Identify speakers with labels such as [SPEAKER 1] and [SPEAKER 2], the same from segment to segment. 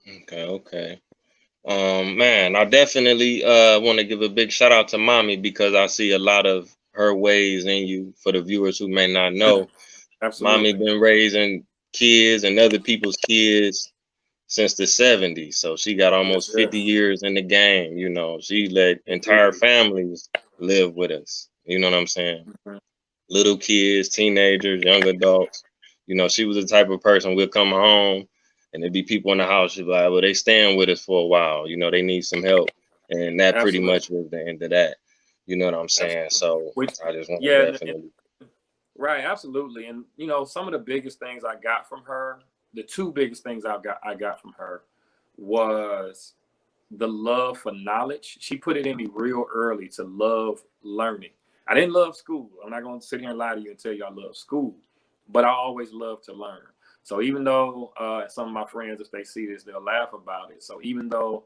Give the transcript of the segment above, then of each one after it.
[SPEAKER 1] Okay, okay. Man, I definitely want to give a big shout out to mommy because I see a lot of her ways in you. For the viewers who may not know, mommy
[SPEAKER 2] Absolutely.
[SPEAKER 1] been raising kids and other people's kids since the 70s. So she got
[SPEAKER 2] Yes,
[SPEAKER 1] almost
[SPEAKER 2] sir.
[SPEAKER 1] 50 years in the game, She let entire
[SPEAKER 2] Indeed.
[SPEAKER 1] families live with us. You know what I'm saying?
[SPEAKER 2] Mhm.
[SPEAKER 1] Little kids, teenagers, young adults. She was the type of person we'll come home and there'd be people in the house. She'd be like, well, they staying with us for a while. They need some help. And that pretty
[SPEAKER 2] Absolutely.
[SPEAKER 1] much was the end of that. You know what I'm saying?
[SPEAKER 2] Absolutely.
[SPEAKER 1] So
[SPEAKER 2] Which,
[SPEAKER 1] I just want to
[SPEAKER 2] yeah,
[SPEAKER 1] definitely.
[SPEAKER 2] right, absolutely. And some of the biggest things I got from her, the two biggest things I got from her was the love for knowledge. She put it in me real early to love learning. I didn't love school. I'm not going to sit here and lie to you and tell you I love school, but I always love to learn. So even though some of my friends, if they see this, they'll laugh about it. So even though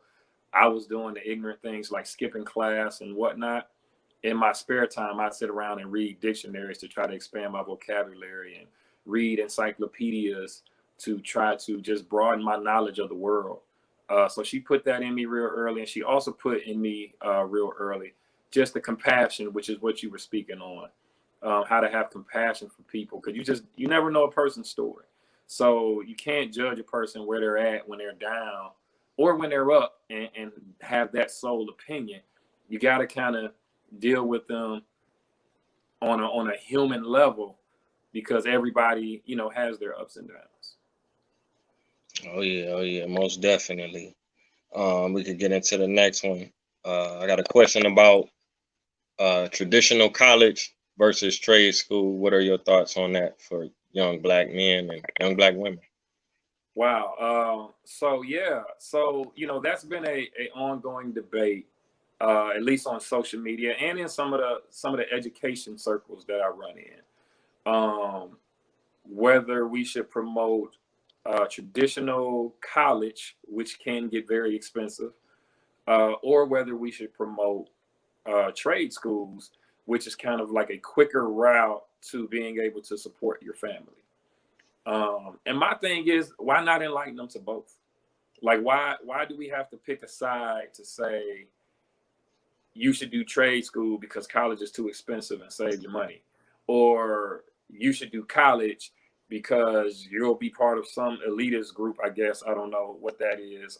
[SPEAKER 2] I was doing the ignorant things like skipping class and whatnot, in my spare time, I'd sit around and read dictionaries to try to expand my vocabulary and read encyclopedias to try to just broaden my knowledge of the world. So she put that in me real early, and she also put in me real early just the compassion, which is what you were speaking on, how to have compassion for people, because you never know a person's story, so you can't judge a person where they're at when they're down or when they're up and have that sole opinion. You got to kind of deal with them on a human level because everybody has their ups and downs.
[SPEAKER 1] Oh yeah, most definitely. We could get into the next one. I got a question about traditional college versus trade school. What are your thoughts on that for young black men and young black women?
[SPEAKER 2] Wow. So yeah. So that's been a ongoing debate, at least on social media and in some of the education circles that I run in. Whether we should promote traditional college, which can get very expensive, or whether we should promote trade schools, which is kind of like a quicker route to being able to support your family. And my thing is, why not enlighten them to both? Like, why do we have to pick a side to say you should do trade school because college is too expensive and save your money, or you should do college because you'll be part of some elitist group? I guess I don't know what that is,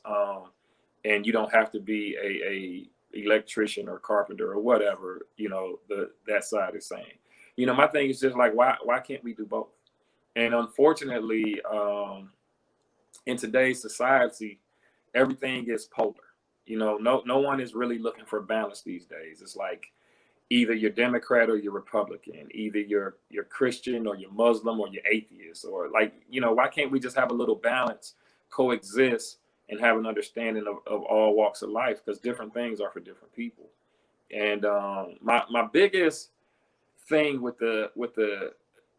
[SPEAKER 2] and you don't have to be a electrician or carpenter or whatever. That side is saying. My thing is just like, why can't we do both? And unfortunately, in today's society, everything is polar. No one is really looking for balance these days. It's like either you're Democrat or you're Republican, either you're Christian or you're Muslim or you're atheist, or like, why can't we just have a little balance, coexist, and have an understanding of all walks of life? Because different things are for different people. And my biggest thing with the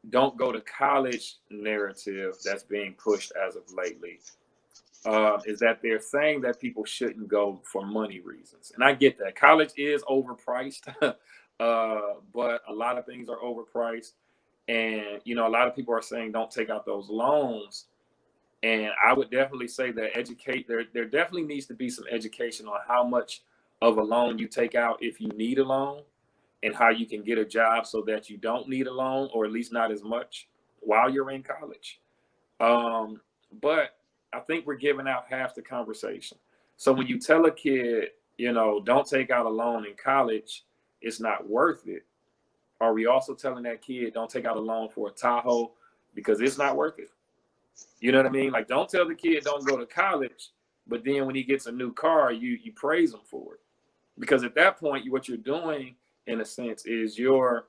[SPEAKER 2] don't go to college narrative that's being pushed as of lately, is that they're saying that people shouldn't go for money reasons. And I get that. College is overpriced, but a lot of things are overpriced. And, a lot of people are saying don't take out those loans. And I would definitely say that there definitely needs to be some education on how much of a loan you take out if you need a loan, and how you can get a job so that you don't need a loan, or at least not as much while you're in college. But I think we're giving out half the conversation. So when you tell a kid, don't take out a loan in college, it's not worth it. Are we also telling that kid don't take out a loan for a Tahoe because it's not worth it? You know what I mean? Like, don't tell the kid don't go to college, but then when he gets a new car, you praise him for it. Because at that point, what you're doing, in a sense, is you're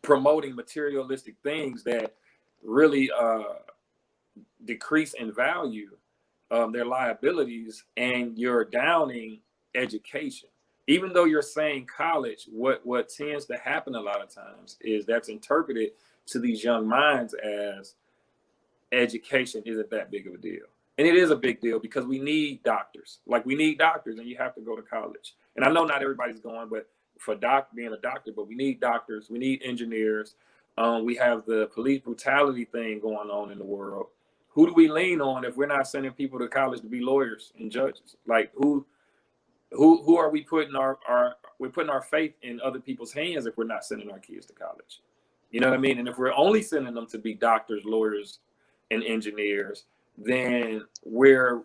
[SPEAKER 2] promoting materialistic things that really decrease in value, their liabilities, and you're downing education. Even though you're saying college, what tends to happen a lot of times is that's interpreted to these young minds as education isn't that big of a deal. And it is a big deal because we need doctors. Like, we need doctors, and you have to go to college. And I know not everybody's going, but for being a doctor, but we need doctors, we need engineers. We have the police brutality thing going on in the world. who do we lean on if we're not sending people to college to be lawyers and judges? Like who are we putting we're putting our faith in other people's hands if we're not sending our kids to college? You know what I mean? And if we're only sending them to be doctors, lawyers, and engineers, then we're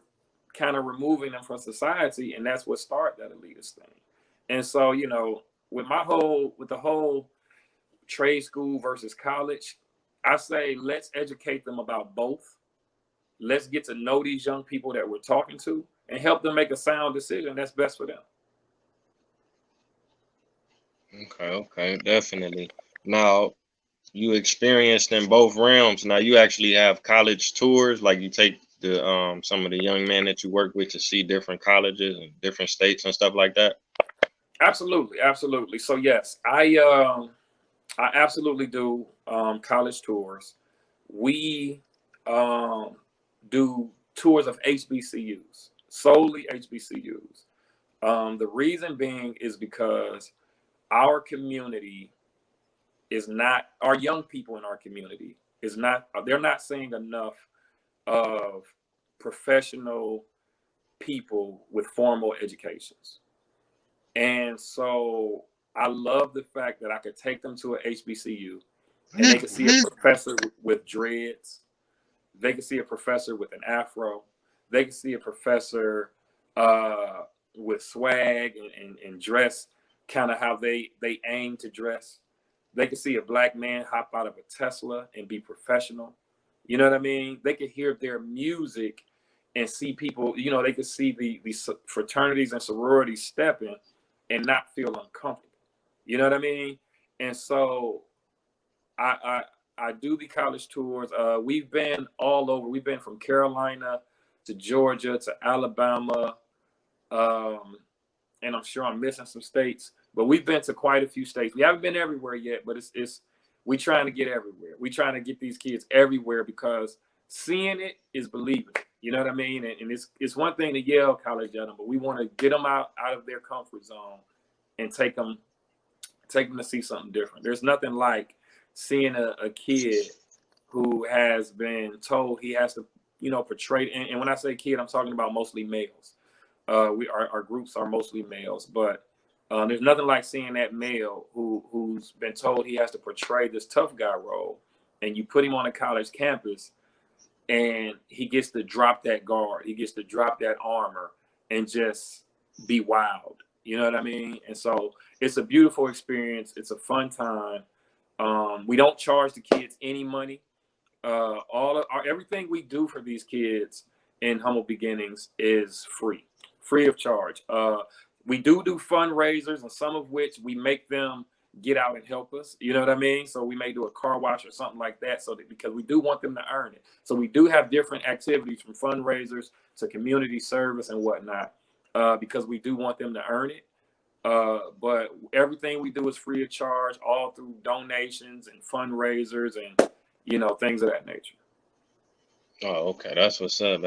[SPEAKER 2] kind of removing them from society, and that's what started that elitist thing. And so, you know, with the whole trade school versus college, I say let's educate them about both. Let's get to know these young people that we're talking to and help them make a sound decision that's best for them.
[SPEAKER 1] Okay, definitely. Now, you experienced in both realms. Now you actually have college tours, like you take the some of the young men that you work with to see different colleges and different states and stuff like that.
[SPEAKER 2] Absolutely, absolutely. So yes, I absolutely do college tours. We do tours of HBCUs, solely HBCUs. The reason being is because our community is not, our young people in our community is not, they're not seeing enough of professional people with formal educations. And so I love the fact that I could take them to a HBCU and they could see a professor with dreads. They could see a professor with an afro. They could see a professor with swag and dress kind of how they aim to dress. They could see a black man hop out of a Tesla and be professional. You know what I mean? They could hear their music and see people, you know, they could see the fraternities and sororities stepping and not feel uncomfortable. You know what I mean? And so I do the college tours. We've been all over. We've been from Carolina to Georgia to Alabama, and I'm sure I'm missing some states. But we've been to quite a few states. We haven't been everywhere yet, but it's we trying to get everywhere. We trying to get these kids everywhere because seeing it is believing it. You know what I mean? And it's one thing to yell college at them, but we want to get them out of their comfort zone and take them to see something different. There's nothing like seeing a kid who has been told he has to, you know, portray. And when I say kid, I'm talking about mostly males. Our groups are mostly males, but there's nothing like seeing that male who's been told he has to portray this tough guy role, and you put him on a college campus, and he gets to drop that guard, he gets to drop that armor, and just be wild. You know what I mean? And so it's a beautiful experience. It's a fun time. We don't charge the kids any money. All of everything we do for these kids in Humble Beginnings is free of charge. We do fundraisers, and some of which we make them get out and help us. You know what I mean? So we may do a car wash or something like that, so that, because we do want them to earn it. So we do have different activities from fundraisers to community service and whatnot, because we do want them to earn it. But everything we do is free of charge, all through donations and fundraisers and, you know, things of that nature.
[SPEAKER 1] Oh, okay, that's what's up.